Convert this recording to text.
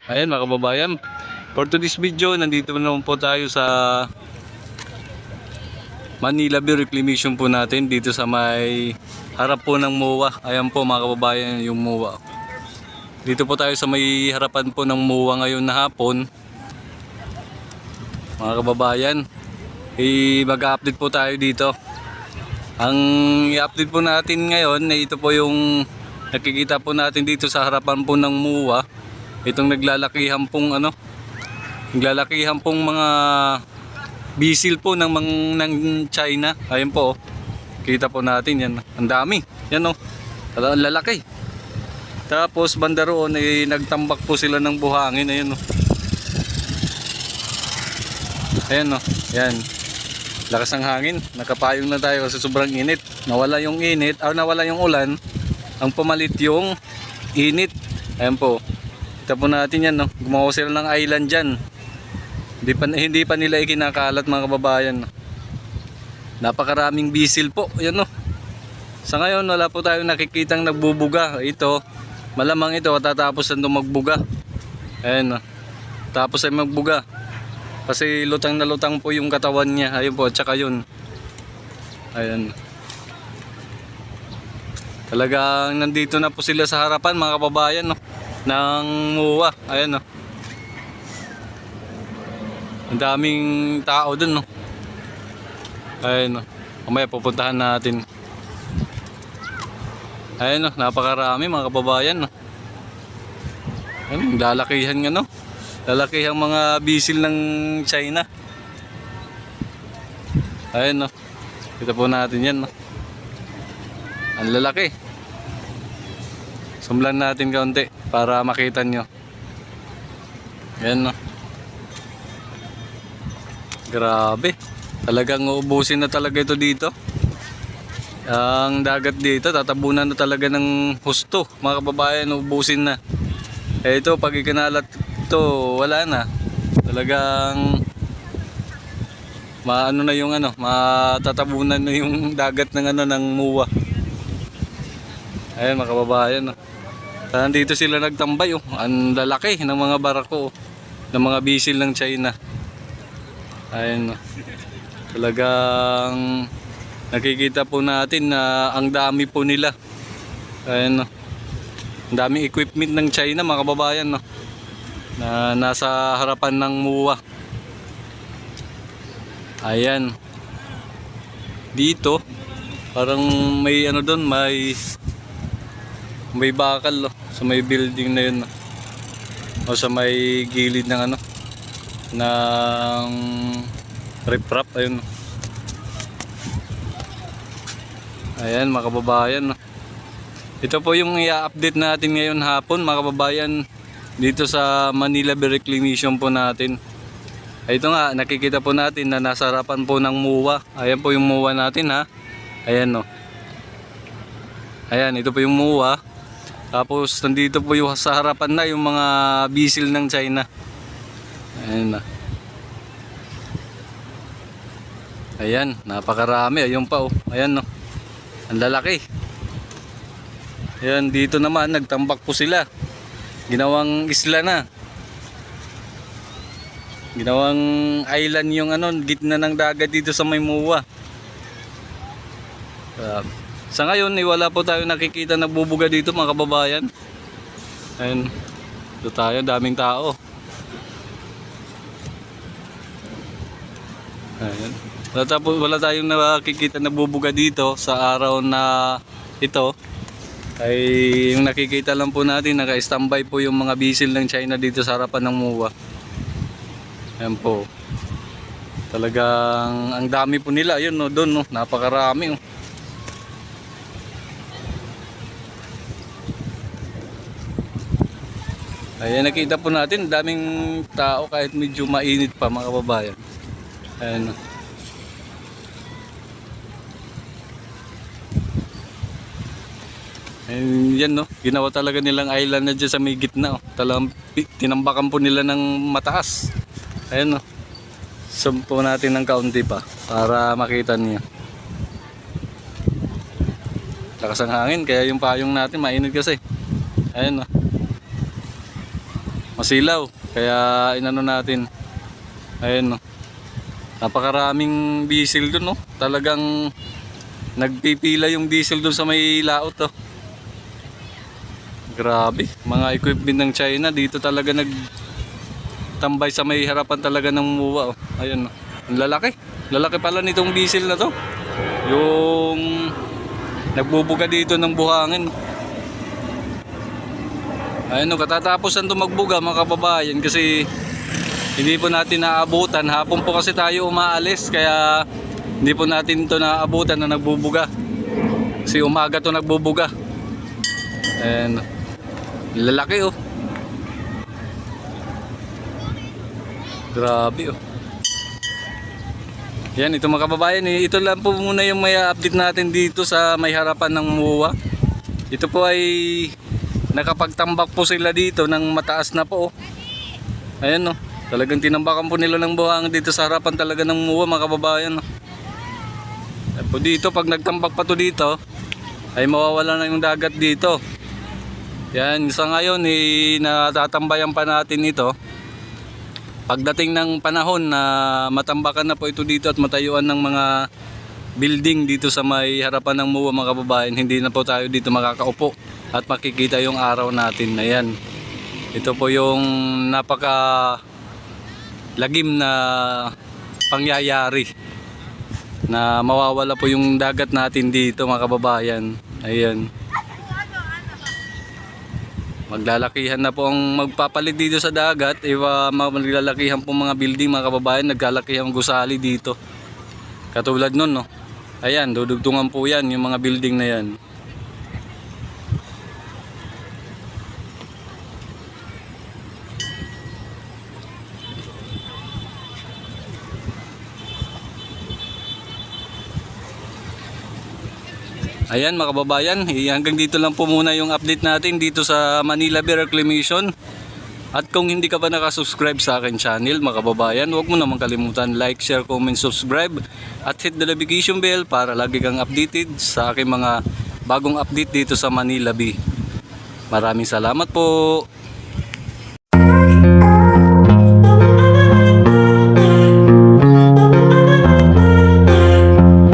Ayan mga kababayan, for today's video, nandito naman po tayo sa Manila Bay Reclamation po natin dito sa may harap po ng MOA. Ayan po mga kababayan yung MOA. Dito po tayo sa may harapan po ng MOA ngayon na hapon. Mga kababayan, mag-update po tayo dito. Ang i-update po natin ngayon ay ito po yung nakikita po natin dito sa harapan po ng MOA. Itong naglalakihan pong mga bisil po ng China. Ayun po, kita po natin yan. Ang dami. Yan oh. Ang lalaki. Tapos banda roon ay nagtambak po sila ng buhangin. Ayun oh. Ayan oh. Yan. Lakas ng hangin. Nakapayong na tayo kasi sobrang init. Nawala yung init, nawala yung ulan. Ang pumalit yung init. Ayan po. Kita po natin yan, no? Gumawa sila ng island dyan. Hindi pa nila ikinakalat mga kababayan. Napakaraming bisil po. Yan, no? Sa ngayon, wala po tayong nakikitang nagbubuga. Ito, malamang ito, tatapos na magbuga. Ayan, no? Tapos ay magbuga. Kasi lutang na lutang po yung katawan niya. Ayun po, tsaka yun. Ayan. Talagang nandito na po sila sa harapan mga kababayan, no? Ng MOA. Ayan, no? Ang daming tao dun, no? Ayan, no? Mamaya pupuntahan natin. Ayan, no? Napakarami mga kababayan, no? Ayan, lalakihan nga, no? Lalakihang mga bisil ng China. Ayan, no? Kita po natin yan, no? Ang lalaki. Sumlan natin kaunti para makita nyo. Ayan, no? Grabe. Talagang uubusin na talaga ito dito. Ang dagat dito, tatabunan na talaga ng husto. Mga kababayan, uubusin na. Ito, pag ikinalat ito, wala na. Talagang matatabunan na yung dagat ng ng MOA. Ayan mga kababayan, no? Nandito sila nagtambay, oh. Ang lalaki ng mga barako, oh. Ng mga bisil ng China. Ayan, no? Talagang nakikita po natin na ang dami po nila. Ayan, no? Ang daming equipment ng China mga kababayan, no? Na nasa harapan ng MOA. Ayan. Dito parang may doon, may bakal, oh, sa may building na yun, o sa may gilid ng ng riprap. Ayun. Ayan mga kababayan, no? Ito po yung i-update natin ngayon hapon mga kababayan dito sa Manila Bay Reclamation po natin. Ito nga, nakikita po natin na nasa harapan po ng MOA. Ayan po yung MOA natin, ha. Ayan, no. Ayan, ito po yung MOA. Tapos nandito po yung sa harapan na yung mga bisil ng China. Ayan na. Ayan, napakarami. Ayun pa, oh. Ayan, no. Ang lalaki. Ayan, dito naman nagtambak po sila. Ginawang isla na. Ginawang island yung gitna ng dagat dito sa may MOA. Sa ngayon, wala po tayo nakikita nagbubuga dito mga kababayan. Ayan. Ito tayo, daming tao. Ayan. Wala tayong nakikita nagbubuga dito sa araw na ito. Ay yung nakikita lang po natin, naka-standby po yung mga bisil ng China dito sa harapan ng MOA. Ayan po. Talagang ang dami po nila. Ayun, no, doon, no, napakarami, oh. Ayan, nakita po natin daming tao kahit medyo mainit pa mga kababayan. Ayan. Ayan, yan, no. Ginawa talaga nilang island na dyan sa may gitna, oh. Talagang tinambakan po nila ng mataas. Ayan, no. Zoom po natin ng kaunti pa para makita niyo. Lakas ang hangin kaya yung payong natin mainit kasi. Ayan, no. masilaw. Kaya inano natin. Ayun, no. Napakaraming diesel dun, no. Talagang nagpipila yung diesel dun sa may laot, oh. Grabe, mga equipment ng China dito talaga nagtambay sa may harapan talaga ng MUA, oh. Ayun, oh. Ang lalaki. Lalaki pala nitong diesel na to. Yung nagbubuga dito ng buhangin. Ayun, oh, katatapos na magbuga mga kababayan kasi hindi po natin naabutan. Hapon po kasi tayo umaalis kaya hindi po natin ito naabutan na nagbubuga. Kasi umaga to nagbubuga. And lalaki, oh. Grabe, oh. Yan, ito mga kababayan, ito lang po muna yung may update natin dito sa may harapan ng MUA. Ito po ay nakapagtambak po sila dito ng mataas na po, oh. Ayan, oh. Talagang tinambakan po nila ng buhangin dito sa harapan talaga ng MUA mga kababayan, oh. At po dito, pag nagtambak pa to dito, ay mawawala na yung dagat dito. Yan, sa ngayon natatambayan pa natin ito. Pagdating ng panahon na matambakan na po ito dito at matayuan ng mga building dito sa may harapan ng MUA mga kababayan, hindi na po tayo dito makakaupo at makikita yung araw natin. Ayan, ito po yung napaka lagim na pangyayari na mawawala po yung dagat natin dito mga kababayan. Ayan, maglalakihan na po ang magpapalit dito sa dagat. Maglalakihan po mga building mga kababayan. Naglalakihan gusali dito. Katulad nun, no. Ayan, dudugtungan po yan yung mga building na yan. Ayan mga kababayan, hanggang dito lang po muna yung update natin dito sa Manila Bay Reclamation. At kung hindi ka pa nakasubscribe sa akin channel mga kababayan, huwag mo naman kalimutan like, share, comment, subscribe at hit the notification bell para lagi kang updated sa aking mga bagong update dito sa Manila Bay. Maraming salamat po.